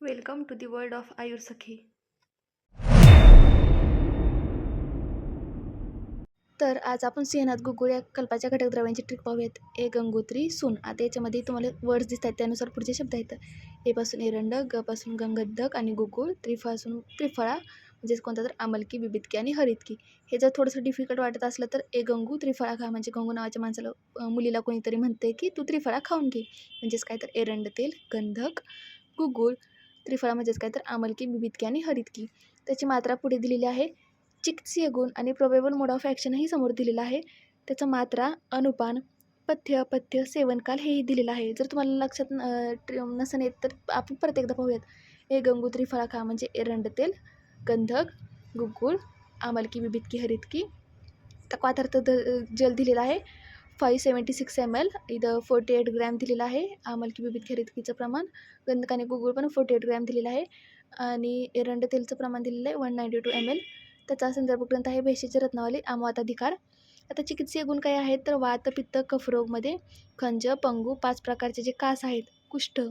Welcome to the world of Ayur Sakhi. तर आज आपण सिंहनाथ गुगुळ या कल्पाच्या घटकद्रव्यांची ट्रिक पाहूयात. ए गंगोत्री सून. आता याच्यामध्ये तुम्हाला वर्ड्स दिसत आहेत त्यानुसार पुढचे शब्द आहेत. ए पासून एरंड, ग पासून गंगद्धक आणि गुगुळ, त्रिफळासून त्रिफळा म्हणजेच कोणता तर आमलकी, बिबितकी आणि हरितकी. हे जर थोडंसं डिफिकल्ट वाटत असलं तर ए गंगू त्रिफळा खा, म्हणजे गंगू नावाच्या माणसाला मुलीला कोणीतरी म्हणते की तू त्रिफळा खाऊन घे, म्हणजेच काय तर एरंड तेल, गंधक, गुगुळ, त्रिफळा म्हणजेच काय तर आमलकी, बिबितकी आणि हरितकी. त्याची मात्रा पुढे दिलेली आहे. चिकित्सीय गुण आणि प्रोबेबल मोड ऑफ ॲक्शनही समोर दिलेलं आहे. त्याचं मात्रा, अनुपान, पथ्य, अपथ्य, सेवनकाल हेही दिलेलं आहे. जर तुम्हाला लक्षात नसेल येत तर आपण परत एकदा पाहूयात. ए गंगू त्रिफळा खा म्हणजे एरंड तेल, गंधक, गुगुळ, आमलकी, बिबितकी, हरितकी. क्वाथर्थ जल दिलेला आहे 576 ml. इथं 48 ग्रॅम दिलेलं आहे. आमलकी, बिबितकी, हरितकीचं प्रमाण, गंधक आणि गुगुळ पण 48 ग्रॅम दिलेलं आहे. आणि एरंड तेलचं प्रमाण दिलेलं आहे 192 ml. त्याचा संदर्भ ग्रंथ आहे भेषज रत्नावली, आमवाताधिकार. आता चिकित्सीय गुण काय आहेत तर वात, पित्त, कफरोगमध्ये खंज, पंगू, 5 प्रकारचे जे कास आहेत, कुष्ठ,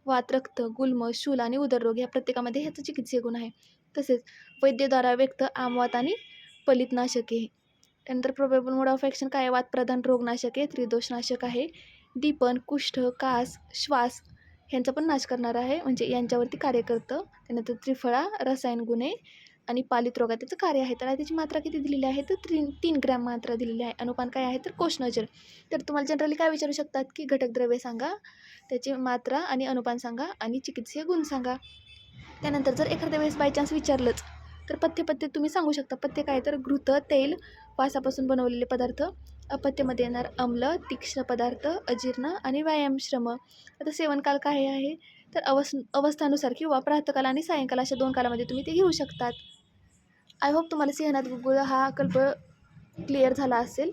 वात, रक्त, गुल्म, शूल आणि उदररोग या प्रत्येकामध्ये ह्याचं चिकित्सीय गुण आहे. तसेच वैद्यद्वारा व्यक्त आमवात आणि पलितनाशक आहे. त्यानंतर प्रोबेबल मोड ऑफ ॲक्शन काय आहे, वातप्रधान रोगनाशक आहे, त्रिदोषनाशक आहे, दीपन, कुष्ठ, कास, श्वास ह्यांचा पण नाश करणार आहे, म्हणजे यांच्यावरती कार्य करतं. त्यानंतर त्रिफळा, रसायन गुणे आणि पालित रोगात त्याचं कार्य आहे. तर त्याची मात्रा किती दिलेली आहे तर 3 ग्रॅम मात्रा दिलेली आहे. अनुपान काय आहे तर कोषनजल. तर तुम्हाला जनरली काय विचारू शकतात की घटकद्रव्ये सांगा, त्याची मात्रा आणि अनुपान सांगा आणि चिकित्सीय गुण सांगा. त्यानंतर जर एखाद्या वेळेस बाय चान्स विचारलंच तर पथ्य तुम्ही सांगू शकता. पथ्य काय तर घृत, तेल, वासापासून बनवलेले पदार्थ. अपथ्यमध्ये येणार अम्ल, तीक्ष्ण पदार्थ, अजीर्ण आणि व्यायामश्रम. आता सेवनकाल काय आहे तर अवस्थानुसार किंवा प्रातःकाल आणि सायंकाल अशा 2 कालामध्ये तुम्ही ते घेऊ शकतात. आय होप तुम्हाला सिंहनाथ गुगुळ हा कल्प क्लिअर झाला असेल.